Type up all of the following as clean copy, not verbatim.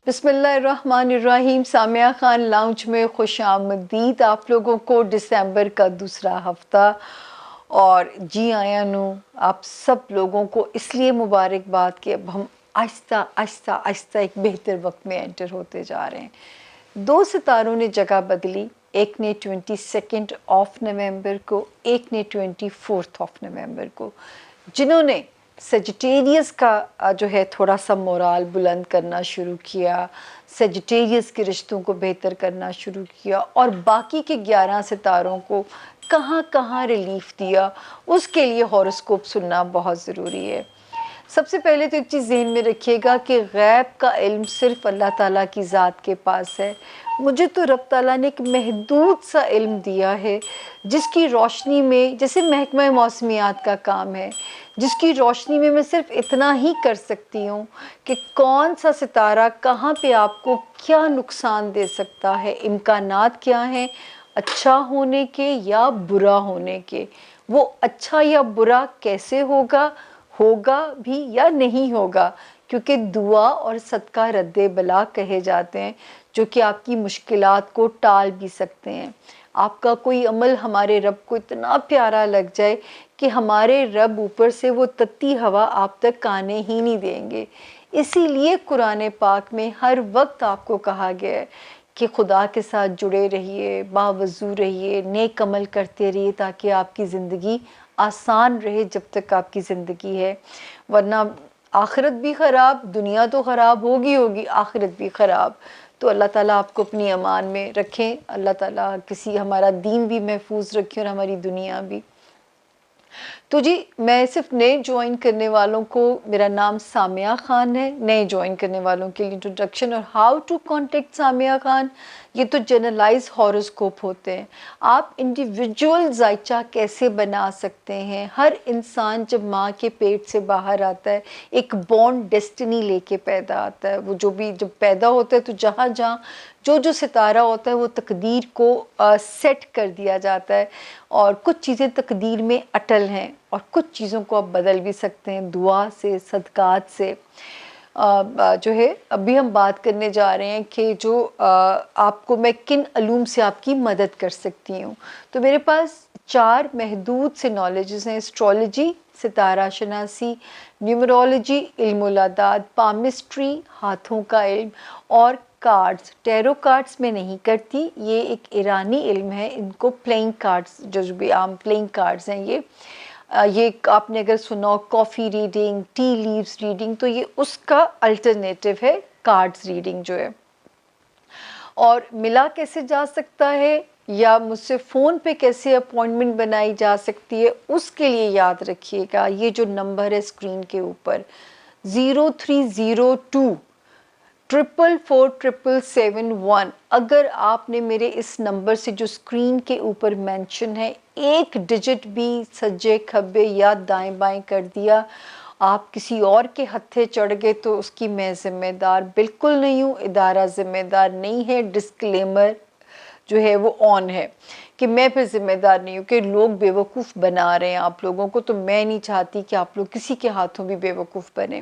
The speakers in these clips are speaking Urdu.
بسم اللہ الرحمن الرحیم. سامیہ خان لاؤنج میں خوش آمدید آپ لوگوں کو. دسمبر کا دوسرا ہفتہ اور جی آیا نو آپ سب لوگوں کو اس لیے مبارکباد کہ اب ہم آہستہ آہستہ آہستہ ایک بہتر وقت میں انٹر ہوتے جا رہے ہیں. 2 ستاروں نے جگہ بدلی. ایک نے 22 آف نومبر کو، ایک نے 24 آف نومبر کو، جنہوں نے سیجیٹیریس کا جو ہے تھوڑا سا مورال بلند کرنا شروع کیا، سیجیٹیریس کے رشتوں کو بہتر کرنا شروع کیا اور باقی کے 11 ستاروں کو کہاں کہاں ریلیف دیا. اس کے لیے ہاروسکوپ سننا بہت ضروری ہے. سب سے پہلے تو ایک چیز ذہن میں رکھیے گا کہ غیب کا علم صرف اللہ تعالیٰ کی ذات کے پاس ہے. مجھے تو رب تعالیٰ نے ایک محدود سا علم دیا ہے جس کی روشنی میں، جیسے محکمہ موسمیات کا کام ہے، جس کی روشنی میں صرف اتنا ہی کر سکتی ہوں کہ کون سا ستارہ کہاں پہ آپ کو کیا نقصان دے سکتا ہے، امکانات کیا ہیں اچھا ہونے کے یا برا ہونے کے. وہ اچھا یا برا کیسے ہوگا بھی یا نہیں ہوگا، کیونکہ دعا اور صدقہ رد بلا کہے جاتے ہیں جو کہ آپ کی مشکلات کو ٹال بھی سکتے ہیں. آپ کا کوئی عمل ہمارے رب کو اتنا پیارا لگ جائے کہ ہمارے رب اوپر سے وہ تتی ہوا آپ تک آنے ہی نہیں دیں گے. اسی لیے قرآن پاک میں ہر وقت آپ کو کہا گیا ہے کہ خدا کے ساتھ جڑے رہیے، باوضو رہیے، نیک عمل کرتے رہیے تاکہ آپ کی زندگی آسان رہے جب تک آپ کی زندگی ہے. ورنہ آخرت بھی خراب، دنیا تو خراب ہوگی، آخرت بھی خراب. تو اللہ تعالیٰ آپ کو اپنی امان میں رکھیں. اللہ تعالیٰ ہمارا دین بھی محفوظ رکھیں اور ہماری دنیا بھی. تو جی میں صرف نئے جوائن کرنے والوں کو، میرا نام سامیہ خان ہے. نئے جوائن کرنے والوں کے لیے انٹروڈکشن اور how to contact Samiya Khan, یہ تو جنرلائز ہاروسکوپ ہوتے ہیں. آپ انڈیویجول ذائچہ کیسے بنا سکتے ہیں. ہر انسان جب ماں کے پیٹ سے باہر آتا ہے ایک بورن ڈیسٹنی لے کے پیدا آتا ہے. وہ جب پیدا ہوتا ہے تو جہاں جو ستارہ ہوتا ہے وہ تقدیر کو سیٹ کر دیا جاتا ہے، اور کچھ چیزیں تقدیر میں اٹل ہیں اور کچھ چیزوں کو آپ بدل بھی سکتے ہیں دعا سے، صدقات سے. جو ہے ابھی ہم بات کرنے جا رہے ہیں کہ جو آپ کو میں کن علوم سے آپ کی مدد کر سکتی ہوں. تو میرے پاس 4 محدود سے نالجز ہیں: اسٹرالوجی، ستارہ شناسی، نیومرولوجی، علم الاعداد، پامسٹری، ہاتھوں کا علم، اور کارڈز. ٹیرو کارڈز میں نہیں کرتی، یہ ایک ایرانی علم ہے. ان کو پلینگ کارڈز، جو بھی عام پلینگ کارڈز ہیں، یہ آپ نے اگر سنا ہو کافی ریڈنگ، ٹی لیوز ریڈنگ، تو یہ اس کا الٹرنیٹو ہے کارڈز ریڈنگ جو ہے. اور ملا کیسے جا سکتا ہے یا مجھ سے فون پہ کیسے اپوائنٹمنٹ بنائی جا سکتی ہے، اس کے لیے یاد رکھیے گا یہ جو نمبر ہے اسکرین کے اوپر 0302 4447771. اگر آپ نے میرے اس نمبر سے جو اسکرین کے اوپر مینشن ہے ایک ڈیجٹ بھی سجے کھبے یا دائیں بائیں کر دیا، آپ کسی اور کے ہتھے چڑھ گئے تو اس کی میں ذمہ دار بالکل نہیں ہوں، ادارہ ذمہ دار نہیں ہے. ڈسکلیمر جو ہے وہ آن ہے کہ میں پھر ذمہ دار نہیں ہوں کہ لوگ بیوقوف بنا رہے ہیں آپ لوگوں کو. تو میں نہیں چاہتی کہ آپ لوگ کسی کے ہاتھوں بھی بیوقوف بنیں.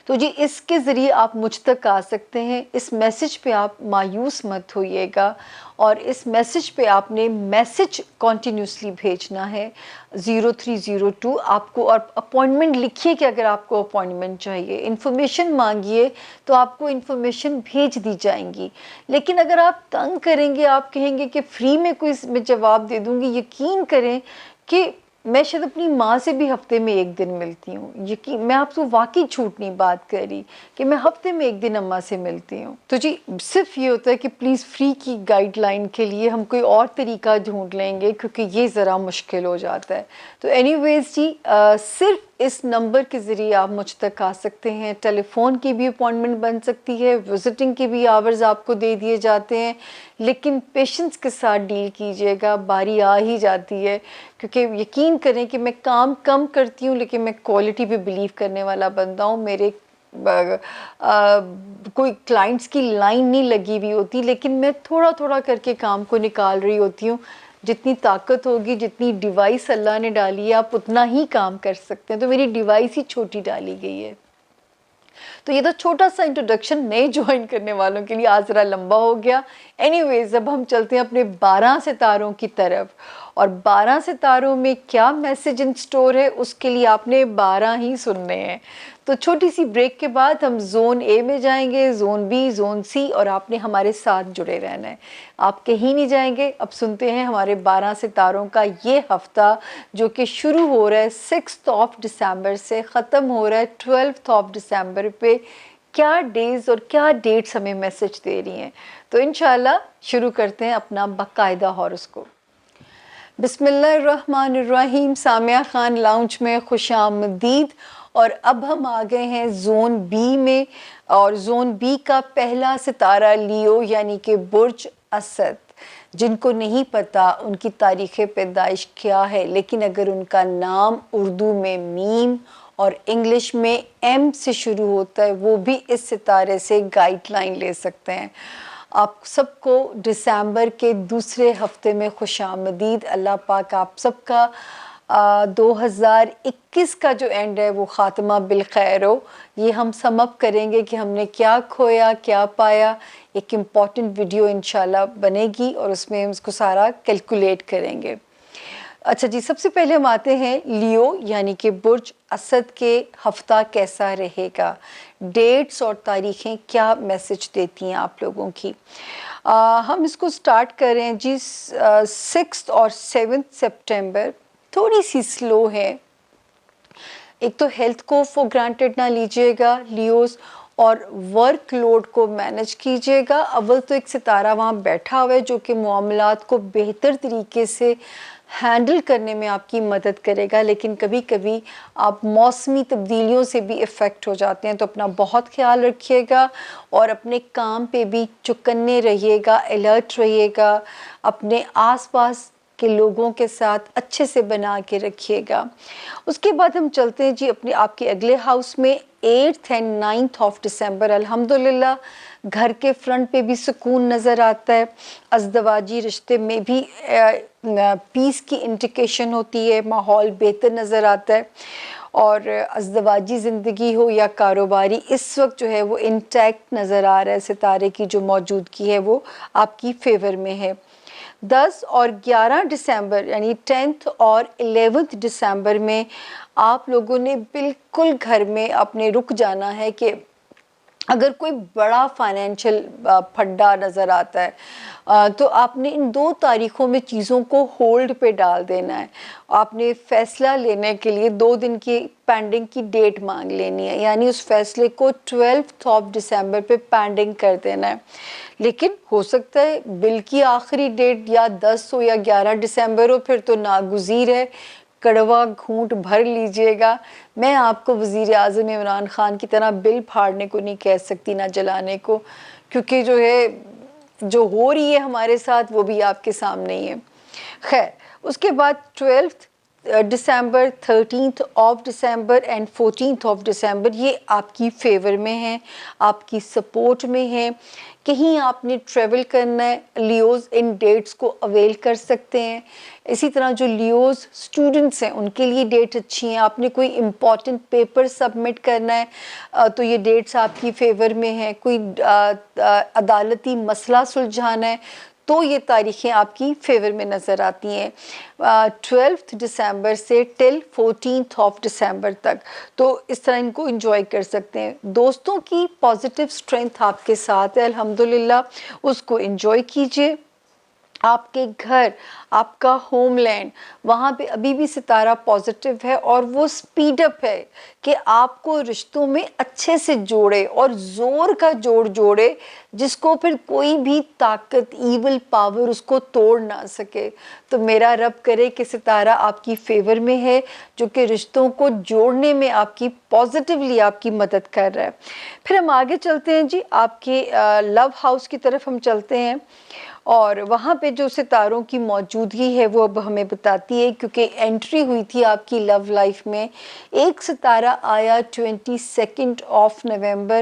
تو جی اس کے ذریعے آپ مجھ تک آ سکتے ہیں. اس میسج پہ آپ مایوس مت ہوئیے گا، اور اس میسج پہ آپ نے میسج کنٹینیوسلی بھیجنا ہے 0302 آپ کو. اور اپوائنٹمنٹ لکھیے کہ اگر آپ کو اپوائنٹمنٹ چاہیے، انفارمیشن مانگیے تو آپ کو انفارمیشن بھیج دی جائیں گی. لیکن اگر آپ تنگ کریں گے، آپ کہیں گے کہ فری میں کوئی میں جواب دے دوں گی، یقین کریں کہ میں شاید اپنی ماں سے بھی ہفتے میں 1 دن ملتی ہوں. یقین، میں آپ کو واقعی جھوٹ نہیں بات کر رہی کہ میں ہفتے میں 1 دن اماں سے ملتی ہوں. تو جی صرف یہ ہوتا ہے کہ پلیز فری کی گائیڈ لائن کے لیے ہم کوئی اور طریقہ ڈھونڈ لیں گے کیونکہ یہ ذرا مشکل ہو جاتا ہے. تو اینی ویز جی صرف اس نمبر کے ذریعے آپ مجھ تک آ سکتے ہیں. ٹیلی فون کی بھی اپوائنٹمنٹ بن سکتی ہے، وزٹنگ کے بھی آورز آپ کو دے دیے جاتے ہیں. لیکن پیشنس کے ساتھ ڈیل کیجیے گا، باری آ ہی جاتی ہے. کیونکہ یقین کریں کہ میں کام کم کرتی ہوں لیکن میں کوالٹی پہ بلیو کرنے والا بندہ ہوں. میرے کوئی کلائنٹس کی لائن نہیں لگی ہوئی ہوتی، لیکن میں تھوڑا تھوڑا کر کے کام کو نکال رہی ہوتی ہوں. جتنی طاقت ہوگی، جتنی ڈیوائس اللہ نے ڈالی ہے، آپ اتنا ہی کام کر سکتے ہیں. تو میری ڈیوائس ہی چھوٹی ڈالی گئی ہے. تو یہ تو چھوٹا سا انٹروڈکشن نئے جوائن کرنے والوں کے لیے آج ذرا لمبا ہو گیا. اینی ویز اب ہم چلتے ہیں اپنے 12 ستاروں کی طرف, اور 12 ستاروں میں کیا میسج ان سٹور ہے اس کے لیے آپ نے 12 ہی سننے ہیں. تو چھوٹی سی بریک کے بعد ہم زون اے میں جائیں گے, زون بی, زون سی, اور آپ نے ہمارے ساتھ جڑے رہنا ہے, آپ کہیں نہیں جائیں گے. اب سنتے ہیں ہمارے 12 ستاروں کا یہ ہفتہ جو کہ شروع ہو رہا ہے 6 دسمبر سے, ختم ہو رہا ہے 12 دسمبر پہ, کیا ڈیز اور کیا ڈیٹس ہمیں میسج دے رہی ہیں. تو انشاءاللہ شروع کرتے ہیں اپنا باقاعدہ ہاروسکوپ. بسم اللہ الرحمن الرحیم. سامعہ خان لاؤنج میں خوش آمدید. اور اب ہم آ گئے ہیں زون بی میں, اور زون بی کا پہلا ستارہ لیو یعنی کہ برج اسد. جن کو نہیں پتا ان کی تاریخ پیدائش کیا ہے, لیکن اگر ان کا نام اردو میں میم اور انگلش میں ایم سے شروع ہوتا ہے, وہ بھی اس ستارے سے گائیڈ لائن لے سکتے ہیں. آپ سب کو دسمبر کے دوسرے ہفتے میں خوش آمدید. اللہ پاک آپ سب کا 2021 کا جو اینڈ ہے وہ خاتمہ بالخیر ہو. یہ ہم سم اپ کریں گے کہ ہم نے کیا کھویا کیا پایا. ایک امپورٹنٹ ویڈیو انشاءاللہ بنے گی اور اس میں ہم اس کو سارا کیلکولیٹ کریں گے. اچھا جی, سب سے پہلے ہم آتے ہیں لیو یعنی کہ برج اسد کے ہفتہ کیسا رہے گا, ڈیٹس اور تاریخیں کیا میسج دیتی ہیں آپ لوگوں کی. ہم اس کو سٹارٹ کریں جی. 6 اور 7 سپٹمبر تھوڑی سی سلو ہے. ایک تو ہیلتھ کو فور گرانٹیڈ نہ لیجئے گا لیوز, اور ورک لوڈ کو مینج کیجئے گا. اول تو ایک ستارہ وہاں بیٹھا ہوا ہے جو کہ معاملات کو بہتر طریقے سے ہینڈل کرنے میں آپ کی مدد کرے گا, لیکن کبھی کبھی آپ موسمی تبدیلیوں سے بھی افیکٹ ہو جاتے ہیں, تو اپنا بہت خیال رکھیے گا اور اپنے کام پہ بھی چوکنے رہیے گا, الرٹ رہیے گا. اپنے آس پاس کے لوگوں کے ساتھ اچھے سے بنا کے رکھیے گا. اس کے بعد ہم چلتے ہیں جی اپنے آپ کے اگلے ہاؤس میں. 8 and 9 دسمبر الحمدللہ گھر کے فرنٹ پہ بھی سکون نظر آتا ہے. ازدواجی رشتے میں بھی پیس کی انڈیکیشن ہوتی ہے, ماحول بہتر نظر آتا ہے. اور ازدواجی زندگی ہو یا کاروباری, اس وقت جو ہے وہ انٹیکٹ نظر آ رہا ہے. ستارے کی جو موجودگی ہے وہ آپ کی فیور میں ہے. 10 اور 11 دسمبر یعنی 10 اور 11 دسمبر میں آپ لوگوں نے بالکل گھر میں اپنے رک جانا ہے کہ اگر کوئی بڑا فائنینشیل پھڈا نظر آتا ہے تو آپ نے ان 2 تاریخوں میں چیزوں کو ہولڈ پہ ڈال دینا ہے. آپ نے فیصلہ لینے کے لیے 2 دن کی پینڈنگ کی ڈیٹ مانگ لینی ہے, یعنی اس فیصلے کو 12 دسمبر پہ پینڈنگ کر دینا ہے. لیکن ہو سکتا ہے بل کی آخری ڈیٹ یا 10 ہو یا 11 دسمبر ہو, پھر تو ناگزیر ہے, کڑوا گھونٹ بھر لیجئے گا. میں آپ کو وزیر اعظم عمران خان کی طرح بل پھاڑنے کو نہیں کہہ سکتی, نہ جلانے کو, کیونکہ جو ہے جو ہو رہی ہے ہمارے ساتھ وہ بھی آپ کے سامنے ہی ہے. خیر, اس کے بعد 12 دسمبر, 13 دسمبر اینڈ 14 دسمبر یہ آپ کی فیور میں ہیں, آپ کی سپورٹ میں ہیں. کہیں آپ نے ٹریول کرنا ہے, لیوز ان ڈیٹس کو اویل کر سکتے ہیں. اسی طرح جو لیوز اسٹوڈنٹس ہیں ان کے لیے ڈیٹ اچھی ہیں. آپ نے کوئی امپورٹنٹ پیپر سبمٹ کرنا ہے تو یہ ڈیٹس آپ کی فیور میں ہیں. کوئی عدالتی مسئلہ سلجھانا ہے تو یہ تاریخیں آپ کی فیور میں نظر آتی ہیں. 12 دسمبر سے ٹل 14 دسمبر تک, تو اس طرح ان کو انجوائے کر سکتے ہیں. دوستوں کی پازیٹیو اسٹرینتھ آپ کے ساتھ ہے الحمدللہ, اس کو انجوائے کیجئے. آپ کے گھر, آپ کا ہوم لینڈ, وہاں پہ ابھی بھی ستارہ پازیٹیو ہے اور وہ سپیڈ اپ ہے کہ آپ کو رشتوں میں اچھے سے جوڑے اور زور کا جوڑے جس کو پھر کوئی بھی طاقت, ایول پاور اس کو توڑ نہ سکے. تو میرا رب کرے کہ ستارہ آپ کی فیور میں ہے جو کہ رشتوں کو جوڑنے میں آپ کی پازیٹیولی آپ کی مدد کر رہا ہے. پھر ہم آگے چلتے ہیں جی, آپ کے لو ہاؤس کی طرف ہم چلتے ہیں, اور وہاں پہ جو ستاروں کی موجودگی ہے وہ اب ہمیں بتاتی ہے, کیونکہ انٹری ہوئی تھی آپ کی لو لائف میں. ایک ستارہ آیا 22 نومبر,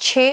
6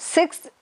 6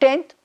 10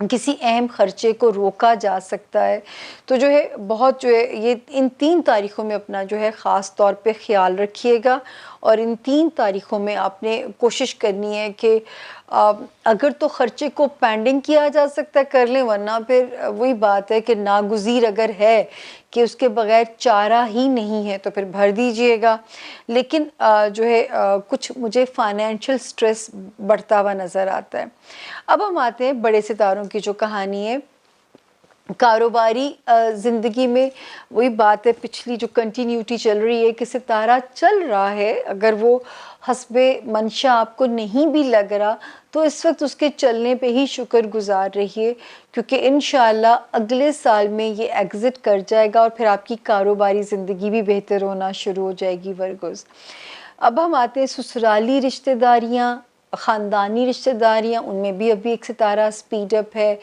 کسی اہم خرچے کو روکا جا سکتا ہے. تو جو ہے بہت جو ہے یہ ان 3 تاریخوں میں اپنا جو ہے خاص طور پہ خیال رکھیے گا، اور ان 3 تاریخوں میں آپ نے کوشش کرنی ہے کہ اگر تو خرچے کو پینڈنگ کیا جا سکتا ہے کر لیں، ورنہ پھر وہی بات ہے کہ ناگزیر اگر ہے کہ اس کے بغیر چارہ ہی نہیں ہے تو پھر بھر دیجئے گا. لیکن جو ہے کچھ مجھے فائنینشیل سٹریس بڑھتا ہوا نظر آتا ہے. اب ہم آتے ہیں بڑے ستاروں کی جو کہانی ہے. کاروباری زندگی میں وہی بات ہے، پچھلی جو کنٹینیوٹی چل رہی ہے کہ ستارہ چل رہا ہے، اگر وہ حسب منشا آپ کو نہیں بھی لگ رہا تو اس وقت اس کے چلنے پہ ہی شکر گزار رہیے، کیونکہ انشاءاللہ اگلے سال میں یہ ایگزٹ کر جائے گا اور پھر آپ کی کاروباری زندگی بھی بہتر ہونا شروع ہو جائے گی ورگوز. اب ہم آتے ہیں سسرالی رشتہ داریاں، خاندانی رشتہ داریاں، ان میں بھی ابھی ایک ستارہ سپیڈ اپ ہے،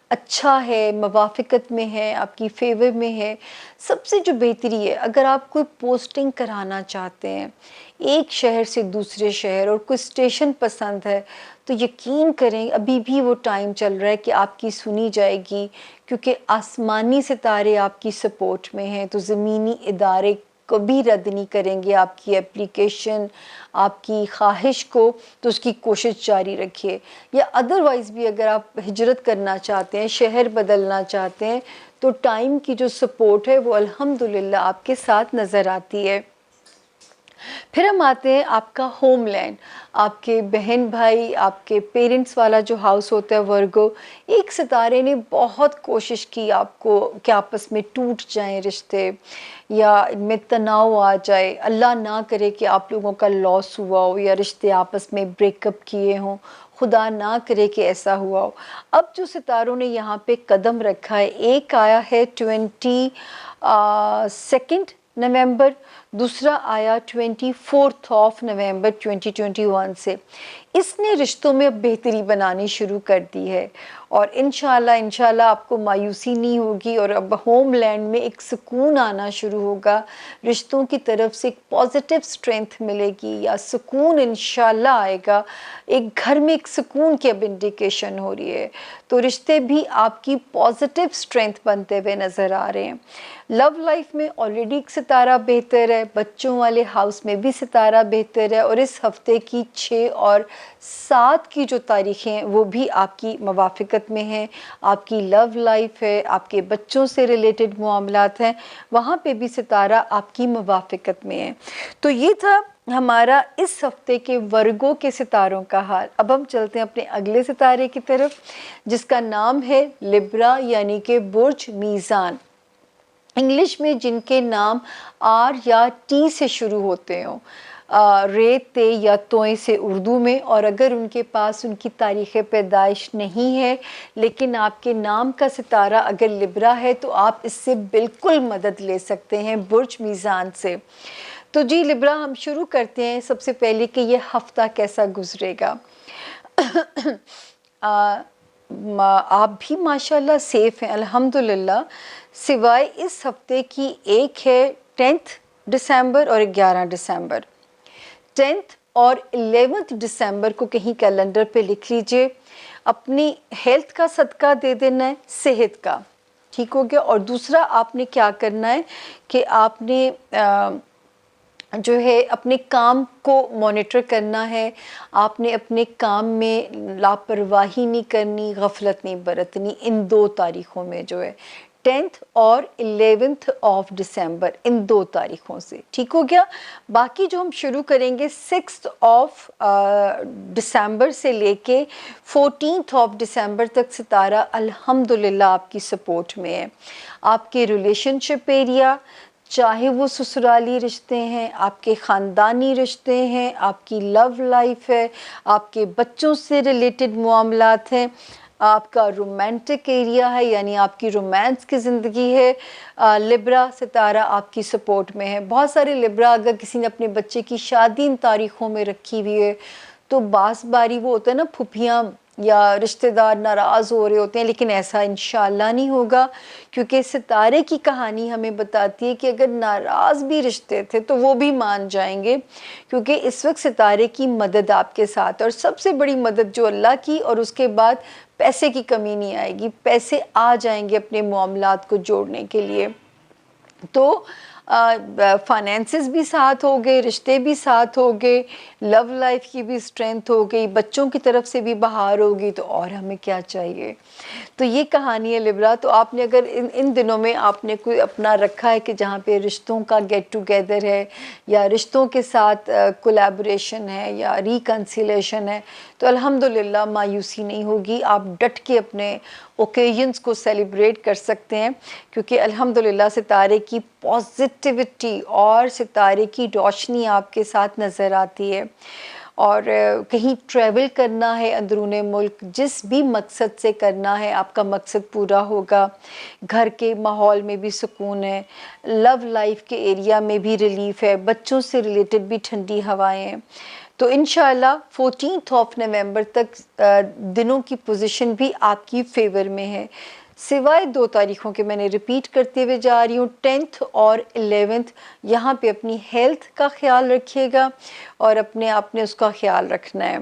اچھا ہے، موافقت میں ہے، آپ کی فیور میں ہے. سب سے جو بہتری ہے، اگر آپ کوئی پوسٹنگ کرانا چاہتے ہیں ایک شہر سے دوسرے شہر اور کوئی اسٹیشن پسند ہے، تو یقین کریں ابھی بھی وہ ٹائم چل رہا ہے کہ آپ کی سنی جائے گی، کیونکہ آسمانی ستارے آپ کی سپورٹ میں ہیں. تو زمینی ادارے کبھی رد نہیں کریں گے آپ کی اپلیکیشن، آپ کی خواہش کو، تو اس کی کوشش جاری رکھیے. یا ادروائز بھی اگر آپ ہجرت کرنا چاہتے ہیں، شہر بدلنا چاہتے ہیں، تو ٹائم کی جو سپورٹ ہے وہ الحمدللہ آپ کے ساتھ نظر آتی ہے. پھر ہم آتے ہیں آپ کا ہوم لینڈ، آپ کے بہن بھائی، آپ کے پیرنٹس والا جو ہاؤس ہوتا ہے ورگو. ایک ستارے نے بہت کوشش کی آپ کو کہ آپس میں ٹوٹ جائیں رشتے یا ان میں تناؤ آ جائے. اللہ نہ کرے کہ آپ لوگوں کا لاس ہوا ہو یا رشتے آپس میں بریک اپ کیے ہوں، خدا نہ کرے کہ ایسا ہوا ہو. اب جو ستاروں نے یہاں پہ قدم رکھا ہے، ایک آیا ہے 22 نومبر، دوسرا آیا 24 نومبر 2021 سے. اس نے رشتوں میں اب بہتری بنانی شروع کر دی ہے، اور انشاءاللہ آپ کو مایوسی نہیں ہوگی، اور اب ہوم لینڈ میں ایک سکون آنا شروع ہوگا، رشتوں کی طرف سے ایک پازیٹیو سٹرینتھ ملے گی یا سکون انشاءاللہ آئے گا. ایک گھر میں ایک سکون کی اب انڈیکیشن ہو رہی ہے، تو رشتے بھی آپ کی پازیٹیو سٹرینتھ بنتے ہوئے نظر آ رہے ہیں. لو لائف میں آلریڈی ایک ستارہ بہتر ہے، بچوں والے ہاؤس میں بھی ستارہ بہتر ہے، اور اس ہفتے کی 6 اور 7 کی جو تاریخیں ہیں وہ بھی آپ کی موافقت میں ہیں. آپ کی لو لائف ہے، آپ کے بچوں سے ریلیٹڈ معاملات ہیں، وہاں پہ بھی ستارہ آپ کی موافقت میں ہے. تو یہ تھا ہمارا اس ہفتے کے ورگوں کے ستاروں کا حال. اب ہم چلتے ہیں اپنے اگلے ستارے کی طرف، جس کا نام ہے لبرا، یعنی کہ برج میزان. انگلش میں جن کے نام آر یا ٹی سے شروع ہوتے ہوں، رے، تے یا توئیں سے اردو میں، اور اگر ان کے پاس ان کی تاریخ پیدائش نہیں ہے لیکن آپ کے نام کا ستارہ اگر لبرا ہے، تو آپ اس سے بالکل مدد لے سکتے ہیں برج میزان سے. تو جی لبرا، ہم شروع کرتے ہیں سب سے پہلے کہ یہ ہفتہ کیسا گزرے گا. آپ بھی ماشاءاللہ سیف ہیں الحمدللہ، سوائے اس ہفتے کی ایک ہے 10 دسمبر اور 11 دسمبر. 10 اور 11 دسمبر کو کہیں کیلنڈر پہ لکھ لیجئے. اپنی ہیلتھ کا صدقہ دے دینا ہے، صحت کا، ٹھیک ہو گیا. اور دوسرا آپ نے کیا کرنا ہے کہ آپ نے جو ہے اپنے کام کو مانیٹر کرنا ہے. آپ نے اپنے کام میں لاپرواہی نہیں کرنی، غفلت نہیں برتنی ان 2 تاریخوں میں، جو ہے 10 اور 11 دسمبر، ان 2 تاریخوں سے، ٹھیک ہو گیا. باقی جو ہم شروع کریں گے 6 دسمبر سے لے کے 14 دسمبر تک ستارہ الحمدللہ آپ کی سپورٹ میں ہے. آپ کے ریلیشن شپ ایریا، چاہے وہ سسرالی رشتے ہیں، آپ کے خاندانی رشتے ہیں، آپ کی لو لائف ہے، آپ کے بچوں سے ریلیٹڈ معاملات ہیں، آپ کا رومانٹک ایریا ہے، یعنی آپ کی رومانس کی زندگی ہے، لبرا ستارہ آپ کی سپورٹ میں ہے. بہت سارے لبرا اگر کسی نے اپنے بچے کی شادی ان تاریخوں میں رکھی ہوئی ہے تو بعض باری وہ ہوتا ہے نا، پھپھیاں یا رشتہ دار ناراض ہو رہے ہوتے ہیں، لیکن ایسا انشاءاللہ نہیں ہوگا، کیونکہ ستارے کی کہانی ہمیں بتاتی ہے کہ اگر ناراض بھی رشتے تھے تو وہ بھی مان جائیں گے، کیونکہ اس وقت ستارے کی مدد آپ کے ساتھ. اور سب سے بڑی مدد جو اللہ کی، اور اس کے بعد پیسے کی کمی نہیں آئے گی، پیسے آ جائیں گے اپنے معاملات کو جوڑنے کے لیے. تو فائنینسز بھی ساتھ ہو گئے، رشتے بھی ساتھ ہو گئے، لو لائف کی بھی اسٹرینتھ ہو گئی، بچوں کی طرف سے بھی بہار ہوگی، تو اور ہمیں کیا چاہیے. تو یہ کہانی ہے لبرا. تو آپ نے اگر ان دنوں میں آپ نے کوئی اپنا رکھا ہے کہ جہاں پہ رشتوں کا گیٹ ٹوگیدر ہے یا رشتوں کے ساتھ کولیبریشن ہے یا ریکنسیلیشن ہے، تو الحمدللہ مایوسی نہیں ہوگی. آپ ڈٹ کے اپنے اوکیجنز کو سیلیبریٹ کر سکتے ہیں، کیونکہ الحمدللہ ستارے کی پازیٹیوٹی اور ستارے کی روشنی آپ کے ساتھ نظر آتی ہے. اور کہیں ٹریول کرنا ہے اندرون ملک، جس بھی مقصد سے کرنا ہے آپ کا مقصد پورا ہوگا. گھر کے ماحول میں بھی سکون ہے، لو لائف کے ایریا میں بھی ریلیف ہے، بچوں سے ریلیٹڈ بھی ٹھنڈی ہوائیں ہیں. تو انشاءاللہ 14 نومبر تک دنوں کی پوزیشن بھی آپ کی فیور میں ہے، سوائے 2 تاریخوں کے. میں نے ریپیٹ کرتے ہوئے جا رہی ہوں، 10 اور 11. یہاں پہ اپنی ہیلتھ کا خیال رکھیے گا اور اپنے آپ نے اس کا خیال رکھنا ہے.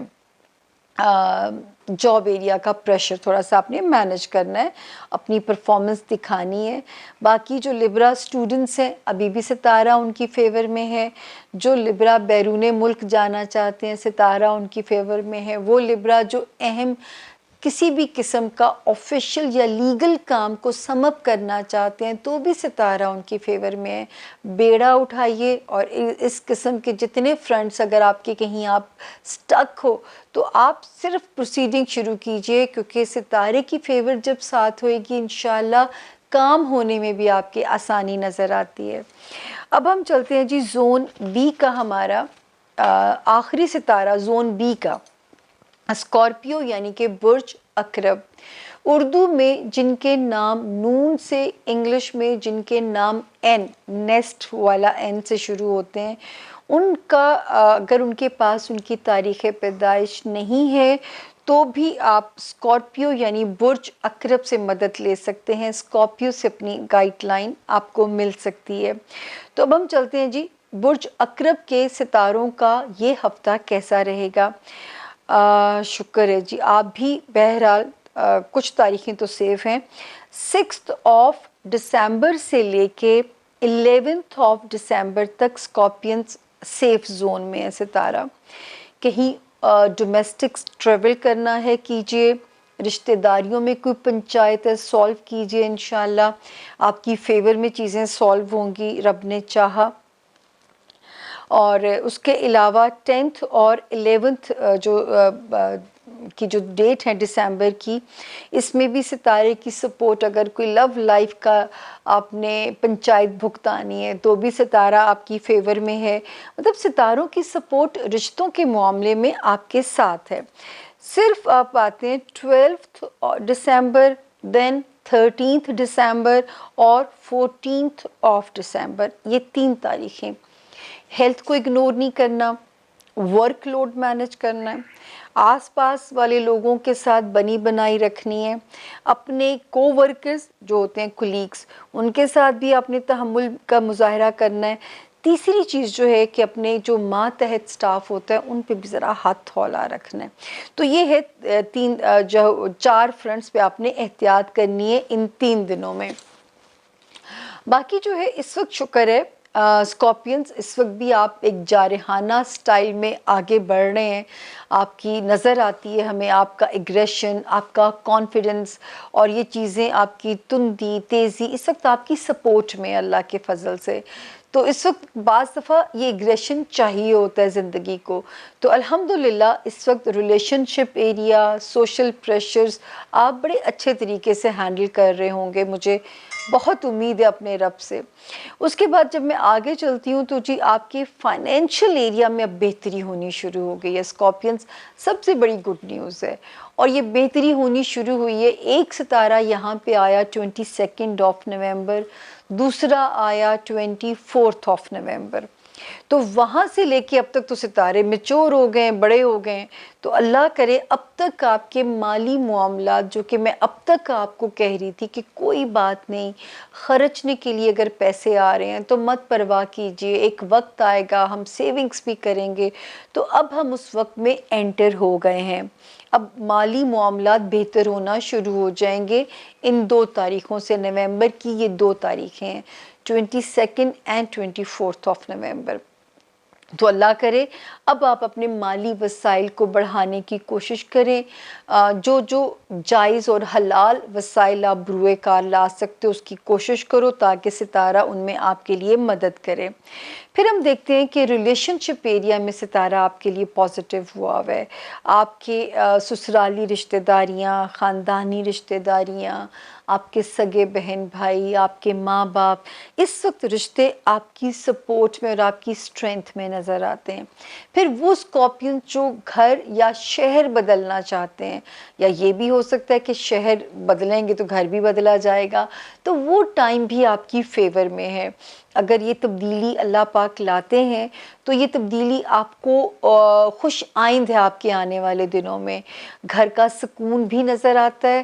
جاب ایریا کا پریشر تھوڑا سا آپ نے مینج کرنا ہے، اپنی پرفارمنس دکھانی ہے. باقی جو لبرا اسٹوڈنٹس ہیں ابھی بھی ستارہ ان کی فیور میں ہے. جو لبرا بیرون ملک جانا چاہتے ہیں ستارہ ان کی فیور میں ہے. وہ لبرا جو اہم کسی بھی قسم کا آفیشیل یا لیگل کام کو سم اپ کرنا چاہتے ہیں تو بھی ستارہ ان کی فیور میں ہے. بیڑا اٹھائیے اور اس قسم کے جتنے فرنٹس اگر آپ کے کہیں آپ سٹک ہو تو آپ صرف پروسیڈنگ شروع کیجئے، کیونکہ ستارے کی فیور جب ساتھ ہوئے گی انشاءاللہ کام ہونے میں بھی آپ کے آسانی نظر آتی ہے. اب ہم چلتے ہیں جی زون بی کا، ہمارا آخری ستارہ زون بی کا اسکارپیو یعنی کہ برج اکرب. اردو میں جن کے نام نون سے، انگلش میں جن کے نام این، نیسٹ والا این سے شروع ہوتے ہیں، ان کا اگر ان کے پاس ان کی تاریخ پیدائش نہیں ہے تو بھی آپ اسکارپیو یعنی برج اکرب سے مدد لے سکتے ہیں. اسکارپیو سے اپنی گائیڈ لائن آپ کو مل سکتی ہے. تو اب ہم چلتے ہیں جی برج اکرب کے ستاروں کا یہ ہفتہ کیسا رہے گا. شکر ہے جی، آپ بھی بہرحال کچھ تاریخیں تو سیف ہیں. 6 دسمبر سے لے کے 11 دسمبر تک اسکارپینس سیف زون میں ہے ستارہ. کہیں ڈومیسٹک ٹریول کرنا ہے کیجئے، رشتہ داریوں میں کوئی پنچایت ہے سولو کیجئے، انشاءاللہ آپ کی فیور میں چیزیں سولو ہوں گی رب نے چاہا. اور اس کے علاوہ 10 اور 11 کی جو ڈیٹ ہے دسمبر کی، اس میں بھی ستارے کی سپورٹ، اگر کوئی لو لائف کا آپ نے پنچایت بھگتانی ہے تو بھی ستارہ آپ کی فیور میں ہے. مطلب ستاروں کی سپورٹ رشتوں کے معاملے میں آپ کے ساتھ ہے. صرف آپ آتے ہیں 12 دسمبر، دین 13 دسمبر اور 14 دسمبر، یہ 3 تاریخیں. ہیلتھ کو اگنور نہیں کرنا، ورک لوڈ مینج کرنا ہے، آس پاس والے لوگوں کے ساتھ بنی بنائی رکھنی ہے، اپنے کو ورکرز جو ہوتے ہیں کولیگز ان کے ساتھ بھی اپنے تحمل کا مظاہرہ کرنا ہے. تیسری چیز جو ہے کہ اپنے جو ماتحت سٹاف ہوتا ہے ان پہ بھی ذرا ہاتھ ہولہ رکھنا ہے. تو یہ ہے 4 فرنٹس پہ آپ نے احتیاط کرنی ہے ان 3 دنوں میں. باقی جو ہے اس وقت شکر ہے اسکارپینز، اس وقت بھی آپ ایک جارحانہ سٹائل میں آگے بڑھ رہے ہیں. آپ کی نظر آتی ہے ہمیں آپ کا ایگریشن، آپ کا کانفیڈنس اور یہ چیزیں، آپ کی تندی تیزی اس وقت آپ کی سپورٹ میں اللہ کے فضل سے. تو اس وقت بعض دفعہ یہ ایگریشن چاہیے ہوتا ہے زندگی کو. تو الحمدللہ اس وقت ریلیشن شپ ایریا، سوشل پریشرز آپ بڑے اچھے طریقے سے ہینڈل کر رہے ہوں گے، مجھے بہت امید ہے اپنے رب سے. اس کے بعد جب میں آگے چلتی ہوں تو جی آپ کے فائنینشیل ایریا میں اب بہتری ہونی شروع ہو گئی ہے. اسکارپینز سب سے بڑی گڈ نیوز ہے اور یہ بہتری ہونی شروع ہوئی ہے. ایک ستارہ یہاں پہ آیا 22 نومبر، دوسرا آیا 24 نومبر. تو وہاں سے لے کے اب تک تو ستارے میچور ہو گئے ہیں، بڑے ہو گئے ہیں، تو اللہ کرے اب تک آپ کے مالی معاملات جو کہ میں اب تک آپ کو کہہ رہی تھی کہ کوئی بات نہیں، خرچنے کے لیے اگر پیسے آ رہے ہیں تو مت پرواہ کیجئے، ایک وقت آئے گا ہم سیونگز بھی کریں گے، تو اب ہم اس وقت میں انٹر ہو گئے ہیں۔ اب مالی معاملات بہتر ہونا شروع ہو جائیں گے ان 2 تاریخوں سے، نومبر کی یہ 2 تاریخیں ہیں، 22 اینڈ 24 نومبر۔ تو اللہ کرے اب آپ اپنے مالی وسائل کو بڑھانے کی کوشش کریں، جو جو جائز اور حلال وسائل آپ بروئے کار لا سکتے ہو اس کی کوشش کرو تاکہ ستارہ ان میں آپ کے لیے مدد کرے۔ پھر ہم دیکھتے ہیں کہ ریلیشن شپ ایریا میں ستارہ آپ کے لیے پازیٹیو ہوا ہوا ہے، آپ کے سسرالی رشتہ داریاں، خاندانی رشتہ داریاں، آپ کے سگے بہن بھائی، آپ کے ماں باپ، اس وقت رشتے آپ کی سپورٹ میں اور آپ کی اسٹرینتھ میں نظر آتے ہیں۔ پھر وہ اسکارپین جو گھر یا شہر بدلنا چاہتے ہیں، یا یہ بھی ہو سکتا ہے کہ شہر بدلیں گے تو گھر بھی بدلا جائے گا، تو وہ ٹائم بھی آپ کی فیور میں ہے۔ اگر یہ تبدیلی اللہ پاک لاتے ہیں تو یہ تبدیلی آپ کو خوش آئند ہے آپ کے آنے والے دنوں میں، گھر کا سکون بھی نظر آتا ہے،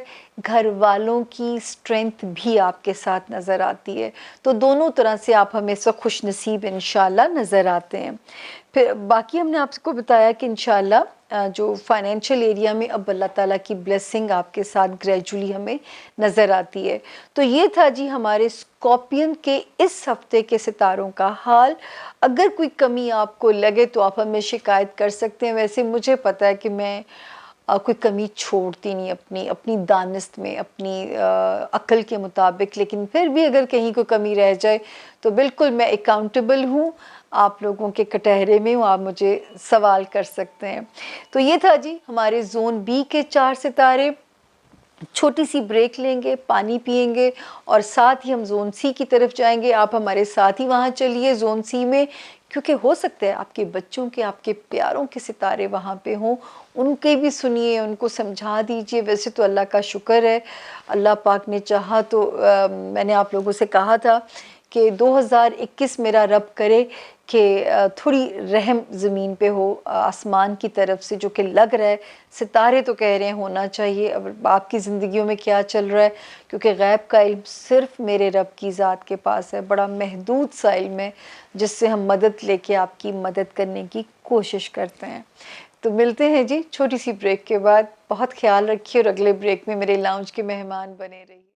گھر والوں کی اسٹرینتھ بھی آپ کے ساتھ نظر آتی ہے، تو دونوں طرح سے آپ ہمیں سے خوش نصیب انشاءاللہ نظر آتے ہیں۔ پھر باقی ہم نے آپ کو بتایا کہ انشاءاللہ جو فائنینشیل ایریا میں اب اللہ تعالیٰ کی بلیسنگ آپ کے ساتھ گریجولی ہمیں نظر آتی ہے۔ تو یہ تھا جی ہمارے اسکارپین کے اس ہفتے کے ستاروں کا حال۔ اگر کوئی کمی آپ کو لگے تو آپ ہمیں شکایت کر سکتے ہیں، ویسے مجھے پتہ ہے کہ میں کوئی کمی چھوڑتی نہیں اپنی دانست میں، اپنی عقل کے مطابق، لیکن پھر بھی اگر کہیں کوئی کمی رہ جائے تو بالکل میں اکاؤنٹیبل ہوں، آپ لوگوں کے کٹہرے میں ہوں، آپ مجھے سوال کر سکتے ہیں۔ تو یہ تھا جی ہمارے زون بی کے 4 ستارے۔ چھوٹی سی بریک لیں گے، پانی پئیں گے اور ساتھ ہی ہم زون سی کی طرف جائیں گے۔ آپ ہمارے ساتھ ہی وہاں چلیے زون سی میں، کیونکہ ہو سکتا ہے آپ کے بچوں کے، آپ کے پیاروں کے ستارے وہاں پہ ہوں، ان کے بھی سنیے، ان کو سمجھا دیجئے۔ ویسے تو اللہ کا شکر ہے، اللہ پاک نے چاہا تو میں نے آپ لوگوں سے کہا تھا کہ 2021 میرا رب کرے کہ تھوڑی رحم زمین پہ ہو آسمان کی طرف سے، جو کہ لگ رہا ہے، ستارے تو کہہ رہے ہیں ہونا چاہیے۔ اب آپ کی زندگیوں میں کیا چل رہا ہے، کیونکہ غیب کا علم صرف میرے رب کی ذات کے پاس ہے، بڑا محدود سا علم ہے جس سے ہم مدد لے کے آپ کی مدد کرنے کی کوشش کرتے ہیں۔ تو ملتے ہیں جی چھوٹی سی بریک کے بعد۔ بہت خیال رکھیے اور اگلے بریک میں میرے لاؤنج کے مہمان بنے رہیے۔